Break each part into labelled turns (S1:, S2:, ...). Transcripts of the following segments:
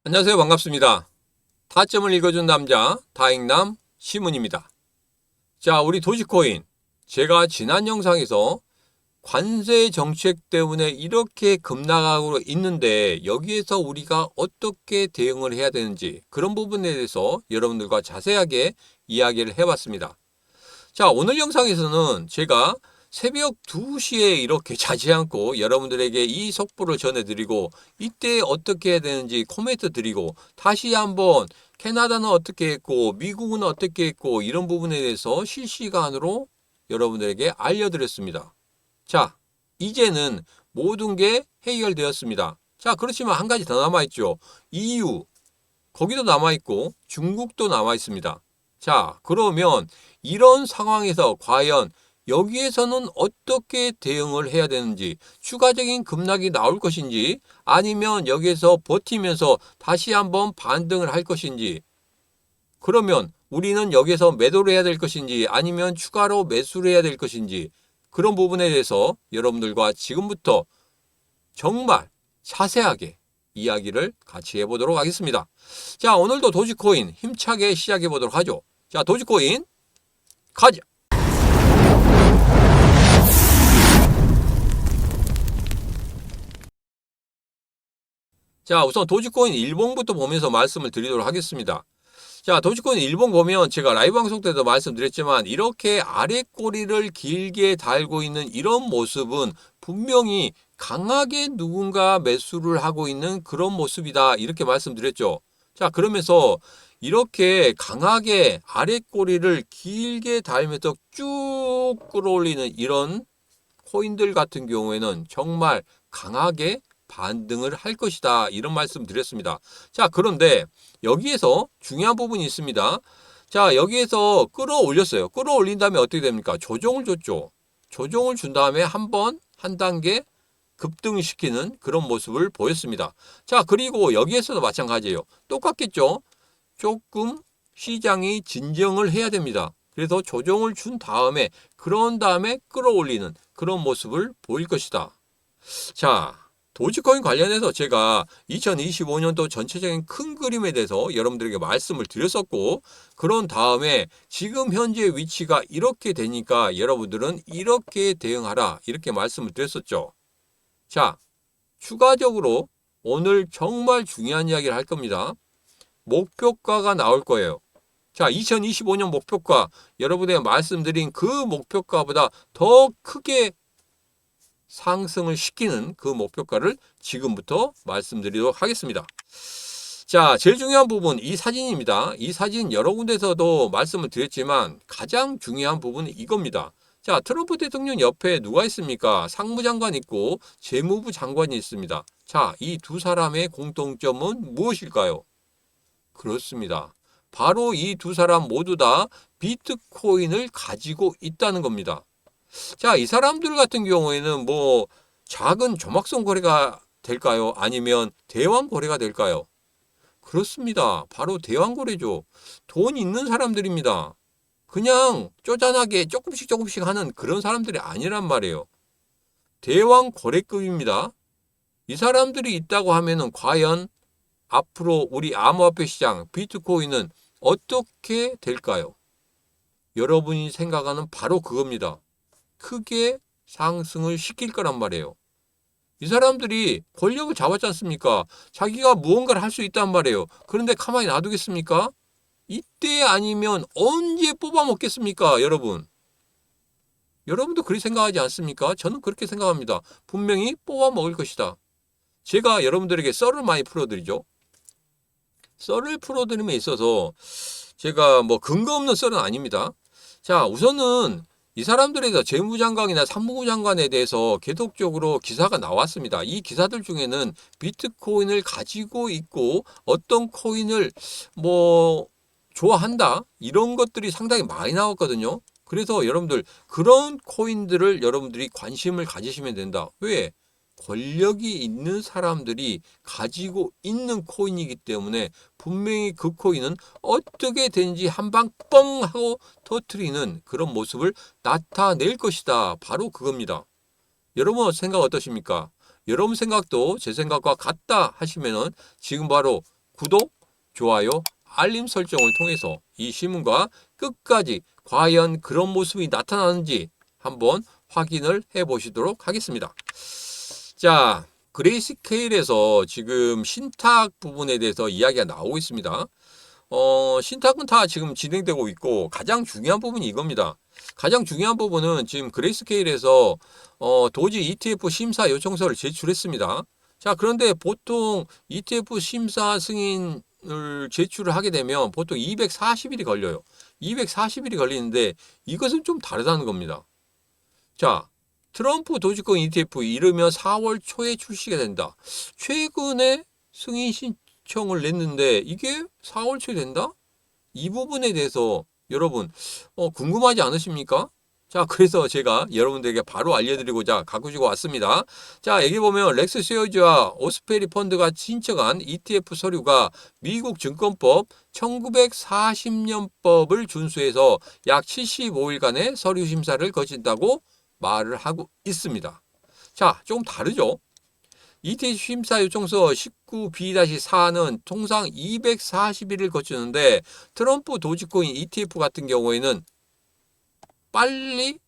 S1: 안녕하세요. 반갑습니다. 타점을 읽어준 남자 다익남 시문입니다. 자, 우리 도지코인. 제가 지난 영상에서 관세 정책 때문에 이렇게 급락하고 있는데 여기에서 우리가 어떻게 대응을 해야 되는지 그런 부분에 대해서 여러분들과 자세하게 이야기를 해봤습니다. 자, 오늘 영상에서는 제가 새벽 2시에 이렇게 자지 않고 여러분들에게 이 속보를 전해드리고 이때 어떻게 해야 되는지 코멘트 드리고 다시 한번 캐나다는 어떻게 했고 미국은 어떻게 했고 이런 부분에 대해서 실시간으로 여러분들에게 알려드렸습니다. 자, 이제는 모든 게 해결되었습니다. 자, 그렇지만 한 가지 더 남아있죠. EU, 거기도 남아있고 중국도 남아있습니다. 자, 그러면 이런 상황에서 과연 여기에서는 어떻게 대응을 해야 되는지, 추가적인 급락이 나올 것인지, 아니면 여기에서 버티면서 다시 한번 반등을 할 것인지, 그러면 우리는 여기에서 매도를 해야 될 것인지, 아니면 추가로 매수를 해야 될 것인지, 그런 부분에 대해서 여러분들과 지금부터 정말 자세하게 이야기를 같이 해보도록 하겠습니다. 자, 오늘도 도지코인 힘차게 시작해보도록 하죠. 자, 도지코인 가자. 자, 우선 도지코인 일봉부터 보면서 말씀을 드리도록 하겠습니다. 자, 도지코인 일봉 보면 제가 라이브 방송 때도 말씀드렸지만 이렇게 아래 꼬리를 길게 달고 있는 이런 모습은 분명히 강하게 누군가 매수를 하고 있는 그런 모습이다. 이렇게 말씀드렸죠. 자, 그러면서 이렇게 강하게 아래 꼬리를 길게 달면서 쭉 끌어올리는 이런 코인들 같은 경우에는 정말 강하게 반등을 할 것이다. 이런 말씀 드렸습니다. 자, 그런데 여기에서 중요한 부분이 있습니다. 자, 여기에서 끌어올렸어요. 끌어올린 다음에 어떻게 됩니까? 조정을 줬죠. 조정을 준 다음에 한 단계 급등시키는 그런 모습을 보였습니다. 자, 그리고 여기에서도 마찬가지예요. 똑같겠죠? 조금 시장이 진정을 해야 됩니다. 그래서 조정을 준 다음에 그런 다음에 끌어올리는 그런 모습을 보일 것이다. 자, 도지코인 관련해서 제가 2025년도 전체적인 큰 그림에 대해서 여러분들에게 말씀을 드렸었고, 그런 다음에 지금 현재 위치가 이렇게 되니까 여러분들은 이렇게 대응하라 이렇게 말씀을 드렸었죠. 자, 추가적으로 오늘 정말 중요한 이야기를 할 겁니다. 목표가가 나올 거예요. 자, 2025년 목표가, 여러분에게 말씀드린 그 목표가보다 더 크게 상승을 시키는 그 목표가를 지금부터 말씀드리도록 하겠습니다. 자, 제일 중요한 부분 이 사진입니다. 이 사진 여러 군데서도 말씀을 드렸지만 가장 중요한 부분은 이겁니다. 자, 트럼프 대통령 옆에 누가 있습니까? 상무장관 있고 재무부 장관이 있습니다. 자, 이 두 사람의 공통점은 무엇일까요? 그렇습니다. 바로 이 두 사람 모두 다 비트코인을 가지고 있다는 겁니다. 자, 이 사람들 같은 경우에는 뭐 작은 조막성 거래가 될까요? 아니면 대왕 거래가 될까요? 그렇습니다. 바로 대왕 거래죠. 돈 있는 사람들입니다. 그냥 쪼잔하게 조금씩 하는 그런 사람들이 아니란 말이에요. 대왕 거래급입니다. 이 사람들이 있다고 하면은 과연 앞으로 우리 암호화폐 시장 비트코인은 어떻게 될까요? 여러분이 생각하는 바로 그겁니다. 크게 상승을 시킬 거란 말이에요. 이 사람들이 권력을 잡았지 않습니까? 자기가 무언가를 할 수 있단 말이에요. 그런데 가만히 놔두겠습니까? 이때 아니면 언제 뽑아먹겠습니까, 여러분? 여러분도 그렇게 생각하지 않습니까? 저는 그렇게 생각합니다. 분명히 뽑아먹을 것이다. 제가 여러분들에게 썰을 많이 풀어드리죠. 썰을 풀어드림에 있어서 제가 뭐 근거 없는 썰은 아닙니다. 자, 우선은 이 사람들에 대해서 재무장관이나 상무장관에 대해서 계속적으로 기사가 나왔습니다. 이 기사들 중에는 비트코인을 가지고 있고 어떤 코인을 뭐 좋아한다 이런 것들이 상당히 많이 나왔거든요. 그래서 여러분들 그런 코인들을 여러분들이 관심을 가지시면 된다. 왜? 권력이 있는 사람들이 가지고 있는 코인이기 때문에 분명히 그 코인은 어떻게 되는지 한 방 뻥 하고 터트리는 그런 모습을 나타낼 것이다. 바로 그겁니다. 여러분 생각 어떠십니까? 여러분 생각도 제 생각과 같다 하시면은 지금 바로 구독, 좋아요, 알림 설정을 통해서 이 신문과 끝까지 과연 그런 모습이 나타나는지 한번 확인을 해 보시도록 하겠습니다. 자, 그레이스케일에서 지금 신탁 부분에 대해서 이야기가 나오고 있습니다. 신탁은 다 지금 진행되고 있고 가장 중요한 부분이 이겁니다. 가장 중요한 부분은 지금 그레이스케일에서 도지 ETF 심사 요청서를 제출했습니다. 자, 그런데 보통 ETF 심사 승인을 제출을 하게 되면 보통 240일이 걸려요. 240일이 걸리는데 이것은 좀 다르다는 겁니다. 자, 트럼프 도지코인 ETF 이르면 4월 초에 출시가 된다. 최근에 승인 신청을 냈는데 이게 4월 초에 된다? 이 부분에 대해서 여러분 궁금하지 않으십니까? 자, 그래서 제가 여러분들에게 바로 알려드리고자 가지고 왔습니다. 자, 여기 보면 렉스쉐어즈와 오스페리 펀드가 신청한 ETF 서류가 미국 증권법 1940년법을 준수해서 약 75일간의 서류 심사를 거친다고 말을 하고 있습니다. 자, 조금 다르죠? ETF 심사 요청서 19B-4는 통상 240일을 거치는데 트럼프 도지코인 ETF 같은 경우에는 빨리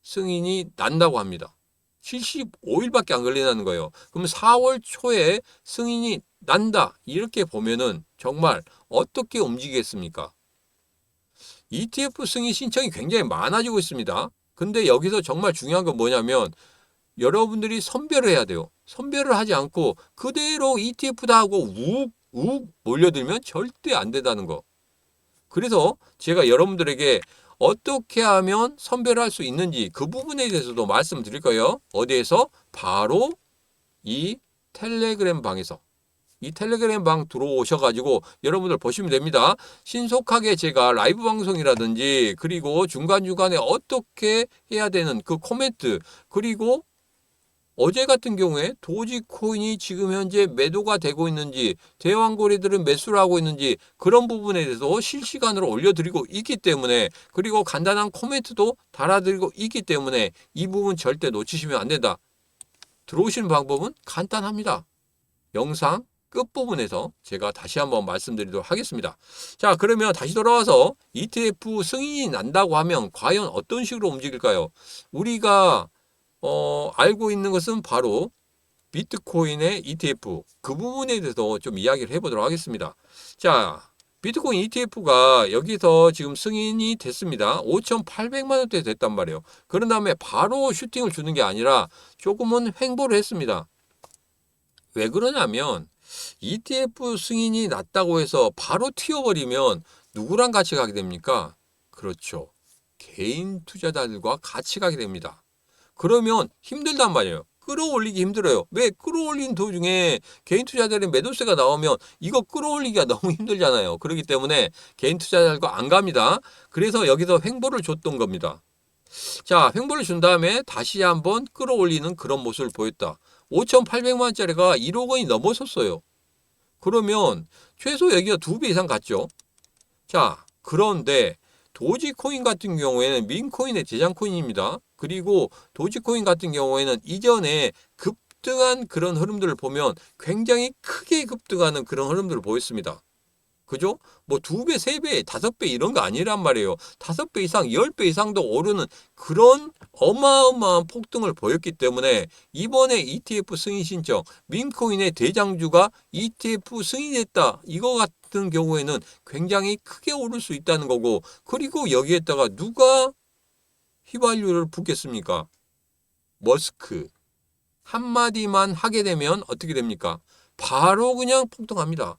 S1: 승인이 난다고 합니다. 75일밖에 안 걸린다는 거예요. 그럼 4월 초에 승인이 난다. 이렇게 보면은 정말 어떻게 움직이겠습니까? ETF 승인 신청이 굉장히 많아지고 있습니다. 근데 여기서 정말 중요한 건 뭐냐면 여러분들이 선별을 해야 돼요. 선별을 하지 않고 그대로 ETF다 하고 우욱 몰려들면 절대 안 된다는 거. 그래서 제가 여러분들에게 어떻게 하면 선별할 수 있는지 그 부분에 대해서도 말씀드릴 거예요. 어디에서? 바로 이 텔레그램 방에서. 이 텔레그램 방 들어오셔가지고 여러분들 보시면 됩니다. 신속하게 제가 라이브 방송이라든지 그리고 중간중간에 어떻게 해야 되는 그 코멘트 그리고 어제 같은 경우에 도지코인이 지금 현재 매도가 되고 있는지 대왕거래들은 매수를 하고 있는지 그런 부분에 대해서 실시간으로 올려드리고 있기 때문에 그리고 간단한 코멘트도 달아드리고 있기 때문에 이 부분 절대 놓치시면 안 된다. 들어오시는 방법은 간단합니다. 영상 끝부분에서 제가 다시 한번 말씀드리도록 하겠습니다. 자, 그러면 다시 돌아와서 ETF 승인이 난다고 하면 과연 어떤 식으로 움직일까요? 우리가 알고 있는 것은 바로 비트코인의 ETF 그 부분에 대해서 좀 이야기를 해보도록 하겠습니다. 자, 비트코인 ETF가 여기서 지금 승인이 됐습니다. 5,800만 원대 됐단 말이에요. 그런 다음에 바로 슈팅을 주는 게 아니라 조금은 횡보를 했습니다. 왜 그러냐면 ETF 승인이 났다고 해서 바로 튀어버리면 누구랑 같이 가게 됩니까? 그렇죠. 개인 투자자들과 같이 가게 됩니다. 그러면 힘들단 말이에요. 끌어올리기 힘들어요. 왜? 끌어올린 도중에 개인 투자자들의 매도세가 나오면 이거 끌어올리기가 너무 힘들잖아요. 그렇기 때문에 개인 투자자들과 안 갑니다. 그래서 여기서 횡보를 줬던 겁니다. 자, 횡보를 준 다음에 다시 한번 끌어올리는 그런 모습을 보였다. 5,800만 원짜리가 1억 원이 넘어섰어요. 그러면 최소 여기가 2배 이상 갔죠. 자, 그런데 도지코인 같은 경우에는 민코인의 제장코인입니다. 그리고 도지코인 같은 경우에는 이전에 급등한 그런 흐름들을 보면 굉장히 크게 급등하는 그런 흐름들을 보였습니다. 그죠? 뭐 2배, 3배, 5배 이런 거 아니란 말이에요. 5배 이상, 10배 이상도 오르는 그런 어마어마한 폭등을 보였기 때문에 이번에 ETF 승인 신청, 민코인의 대장주가 ETF 승인했다. 이거 같은 경우에는 굉장히 크게 오를 수 있다는 거고 그리고 여기에다가 누가 휘발유를 붓겠습니까? 머스크. 한마디만 하게 되면 어떻게 됩니까? 바로 그냥 폭등합니다.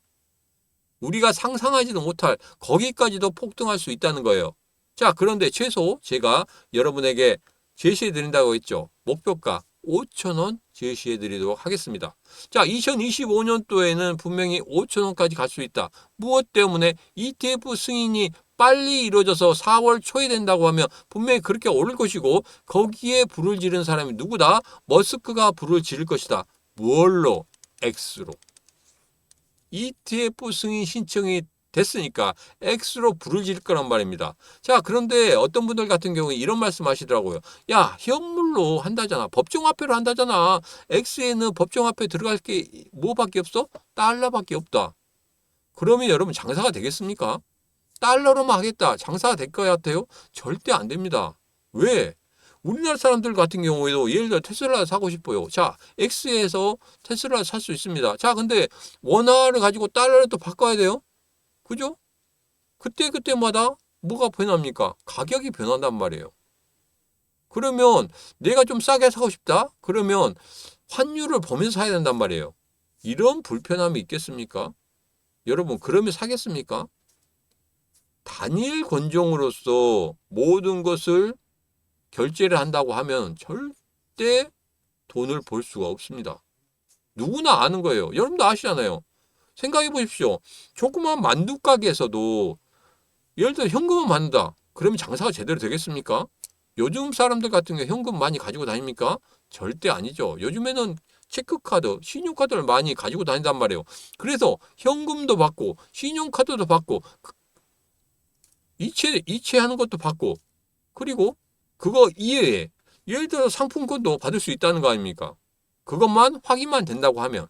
S1: 우리가 상상하지도 못할 거기까지도 폭등할 수 있다는 거예요. 자, 그런데 최소 제가 여러분에게 제시해 드린다고 했죠. 목표가 5,000원 제시해 드리도록 하겠습니다. 자, 2025년도에는 분명히 5,000원까지 갈 수 있다. 무엇 때문에? ETF 승인이 빨리 이루어져서 4월 초에 된다고 하면 분명히 그렇게 오를 것이고 거기에 불을 지른 사람이 누구다? 머스크가 불을 지를 것이다. 뭘로? X로. ETF 승인 신청이 됐으니까 X로 불을 지를 거란 말입니다. 자, 그런데 어떤 분들 같은 경우에 이런 말씀 하시더라고요. 야, 현물로 한다잖아. 법정화폐로 한다잖아. X에는 법정화폐 들어갈 게 뭐밖에 없어? 달러밖에 없다. 그러면 여러분 장사가 되겠습니까? 달러로만 하겠다. 장사가 될 것 같아요? 절대 안 됩니다. 왜? 우리나라 사람들 같은 경우에도 예를 들어 테슬라 사고 싶어요. 자, X에서 테슬라 살 수 있습니다. 자, 근데 원화를 가지고 달러를 또 바꿔야 돼요. 그죠? 그때마다 뭐가 변합니까? 가격이 변한단 말이에요. 그러면 내가 좀 싸게 사고 싶다? 그러면 환율을 보면서 사야 된단 말이에요. 이런 불편함이 있겠습니까? 여러분, 그러면 사겠습니까? 단일 권종으로서 모든 것을 결제를 한다고 하면 절대 돈을 벌 수가 없습니다. 누구나 아는 거예요. 여러분도 아시잖아요. 생각해 보십시오. 조그만 만두 가게에서도 예를 들어 현금을 받는다. 그러면 장사가 제대로 되겠습니까? 요즘 사람들 같은 경우 현금 많이 가지고 다닙니까? 절대 아니죠. 요즘에는 체크카드, 신용카드를 많이 가지고 다닌단 말이에요. 그래서 현금도 받고 신용카드도 받고 이체하는 것도 받고 그리고 그거 이외에 예를 들어 상품권도 받을 수 있다는 거 아닙니까? 그것만 확인만 된다고 하면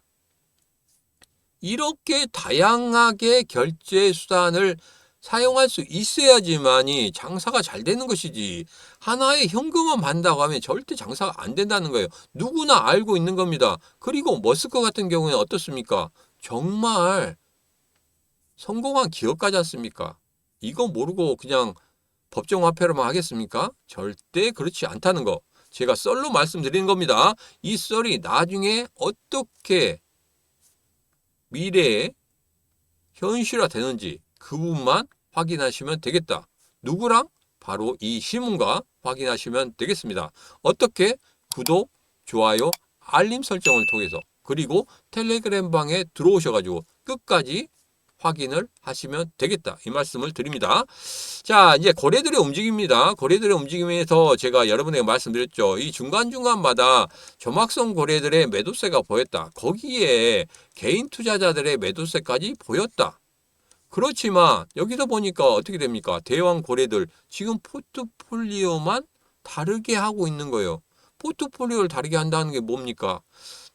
S1: 이렇게 다양하게 결제 수단을 사용할 수 있어야지만이 장사가 잘 되는 것이지 하나의 현금만 받는다고 하면 절대 장사가 안 된다는 거예요. 누구나 알고 있는 겁니다. 그리고 머스크 같은 경우는 어떻습니까? 정말 성공한 기업가지 않습니까? 이거 모르고 그냥 법정화폐로만 하겠습니까? 절대 그렇지 않다는 거. 제가 썰로 말씀드리는 겁니다. 이 썰이 나중에 어떻게 미래에 현실화 되는지 그 부분만 확인하시면 되겠다. 누구랑? 바로 이 신문과 확인하시면 되겠습니다. 어떻게? 구독, 좋아요, 알림 설정을 통해서 그리고 텔레그램 방에 들어오셔가지고 끝까지 확인을 하시면 되겠다. 이 말씀을 드립니다. 자, 이제 거래들의 움직임입니다. 거래들의 움직임에서 제가 여러분에게 말씀드렸죠. 이 중간중간마다 조막성 거래들의 매도세가 보였다. 거기에 개인 투자자들의 매도세까지 보였다. 그렇지만 여기서 보니까 어떻게 됩니까? 대왕 거래들 지금 포트폴리오만 다르게 하고 있는 거예요. 포트폴리오를 다르게 한다는 게 뭡니까?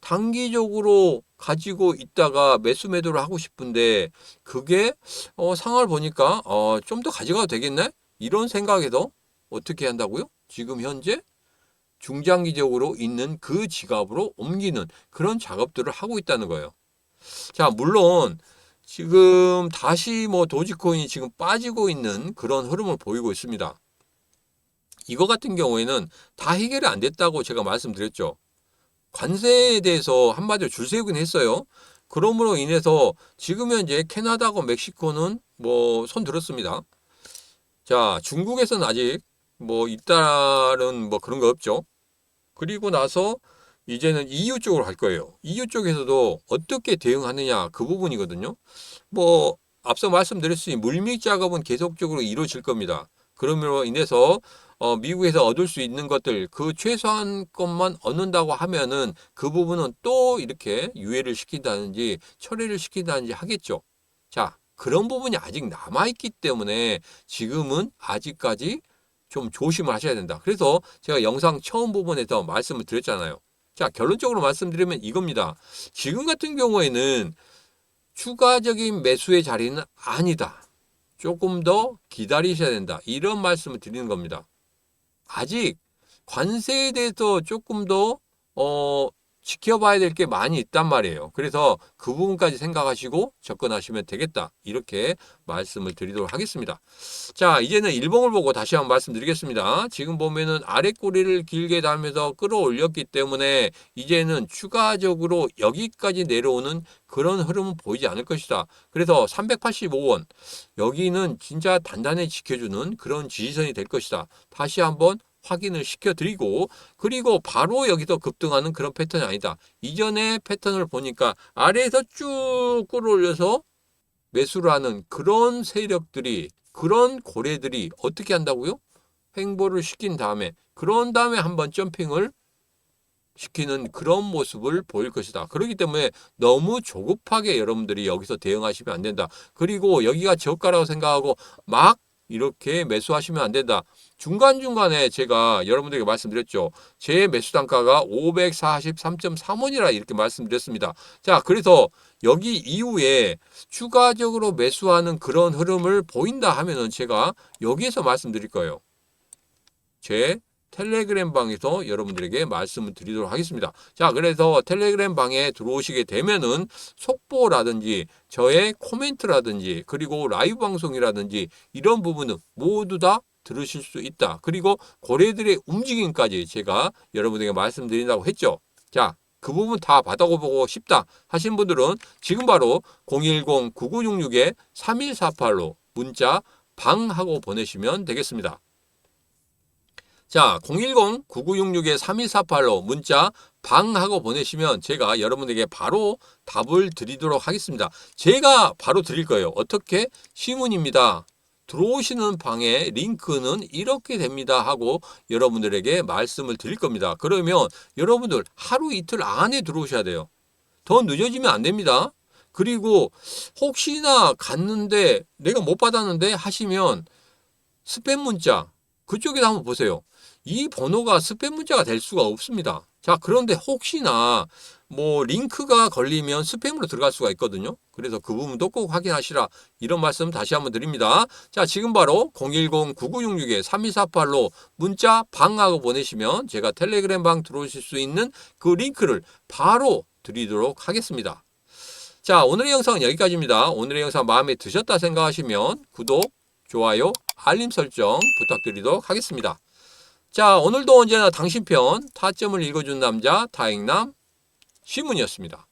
S1: 단기적으로 가지고 있다가 매수 매도를 하고 싶은데 그게 상황을 보니까 좀 더 가져가도 되겠네? 이런 생각에서 어떻게 한다고요? 지금 현재 중장기적으로 있는 그 지갑으로 옮기는 그런 작업들을 하고 있다는 거예요. 자, 물론 지금 다시 도지코인이 지금 빠지고 있는 그런 흐름을 보이고 있습니다. 이거 같은 경우에는 다 해결이 안 됐다고 제가 말씀드렸죠. 관세에 대해서 한마디로 줄 세우긴 했어요. 그러므로 인해서 지금 현재 캐나다하고 멕시코는 손 들었습니다. 자, 중국에서는 아직 잇따른 그런 거 없죠. 그리고 나서 이제는 EU 쪽으로 갈 거예요. EU 쪽에서도 어떻게 대응하느냐 그 부분이거든요. 앞서 말씀드렸으니 물밑 작업은 계속적으로 이루어질 겁니다. 그러므로 인해서 미국에서 얻을 수 있는 것들 그 최소한 것만 얻는다고 하면은 그 부분은 또 이렇게 유예를 시킨다든지 처리를 시킨다든지 하겠죠. 자, 그런 부분이 아직 남아있기 때문에 지금은 아직까지 좀 조심을 하셔야 된다. 그래서 제가 영상 처음 부분에서 말씀을 드렸잖아요. 자, 결론적으로 말씀드리면 이겁니다. 지금 같은 경우에는 추가적인 매수의 자리는 아니다. 조금 더 기다리셔야 된다. 이런 말씀을 드리는 겁니다. 아직 관세에 대해서 조금 더 지켜봐야 될 게 많이 있단 말이에요. 그래서 그 부분까지 생각하시고 접근하시면 되겠다. 이렇게 말씀을 드리도록 하겠습니다. 자, 이제는 일봉을 보고 다시 한번 말씀드리겠습니다. 지금 보면은 아래 꼬리를 길게 달면서 끌어올렸기 때문에 이제는 추가적으로 여기까지 내려오는 그런 흐름은 보이지 않을 것이다. 그래서 385원 여기는 진짜 단단히 지켜주는 그런 지지선이 될 것이다. 다시 한번 확인을 시켜드리고 그리고 바로 여기서 급등하는 그런 패턴이 아니다. 이전의 패턴을 보니까 아래에서 쭉 끌어올려서 매수를 하는 그런 세력들이 그런 고래들이 어떻게 한다고요? 횡보를 시킨 다음에 그런 다음에 한번 점핑을 시키는 그런 모습을 보일 것이다. 그렇기 때문에 너무 조급하게 여러분들이 여기서 대응하시면 안 된다. 그리고 여기가 저가라고 생각하고 막 이렇게 매수하시면 안 된다. 중간중간에 제가 여러분들에게 말씀드렸죠. 제 매수 단가가 543.3원이라 이렇게 말씀드렸습니다. 자, 그래서 여기 이후에 추가적으로 매수하는 그런 흐름을 보인다 하면은 제가 여기에서 말씀드릴 거예요. 제 텔레그램 방에서 여러분들에게 말씀을 드리도록 하겠습니다. 자, 그래서 텔레그램 방에 들어오시게 되면은 속보라든지 저의 코멘트라든지 그리고 라이브 방송이라든지 이런 부분은 모두 다 들으실 수 있다. 그리고 고래들의 움직임까지 제가 여러분에게 말씀드린다고 했죠. 자, 그 부분 다 받아보고 싶다 하신 분들은 지금 바로 010-9966-3148로 문자 방하고 보내시면 되겠습니다. 자, 010-9966-3148로 문자 방하고 보내시면 제가 여러분에게 바로 답을 드리도록 하겠습니다. 제가 바로 드릴 거예요. 어떻게? 시문입니다. 들어오시는 방에 링크는 이렇게 됩니다 하고 여러분들에게 말씀을 드릴 겁니다. 그러면 여러분들 하루 이틀 안에 들어오셔야 돼요. 더 늦어지면 안 됩니다. 그리고 혹시나 갔는데 내가 못 받았는데 하시면 스팸 문자 그쪽에다 한번 보세요. 이 번호가 스팸 문자가 될 수가 없습니다. 자, 그런데 혹시나 뭐 링크가 걸리면 스팸으로 들어갈 수가 있거든요. 그래서 그 부분도 꼭 확인하시라 이런 말씀 다시 한번 드립니다. 자, 지금 바로 010-9966-3148로 문자 방하고 보내시면 제가 텔레그램 방 들어오실 수 있는 그 링크를 바로 드리도록 하겠습니다. 자, 오늘의 영상은 여기까지입니다. 오늘의 영상 마음에 드셨다 생각하시면 구독, 좋아요, 알림 설정 부탁드리도록 하겠습니다. 자, 오늘도 언제나 당신 편 타점을 읽어준 남자 타행남 시문이었습니다.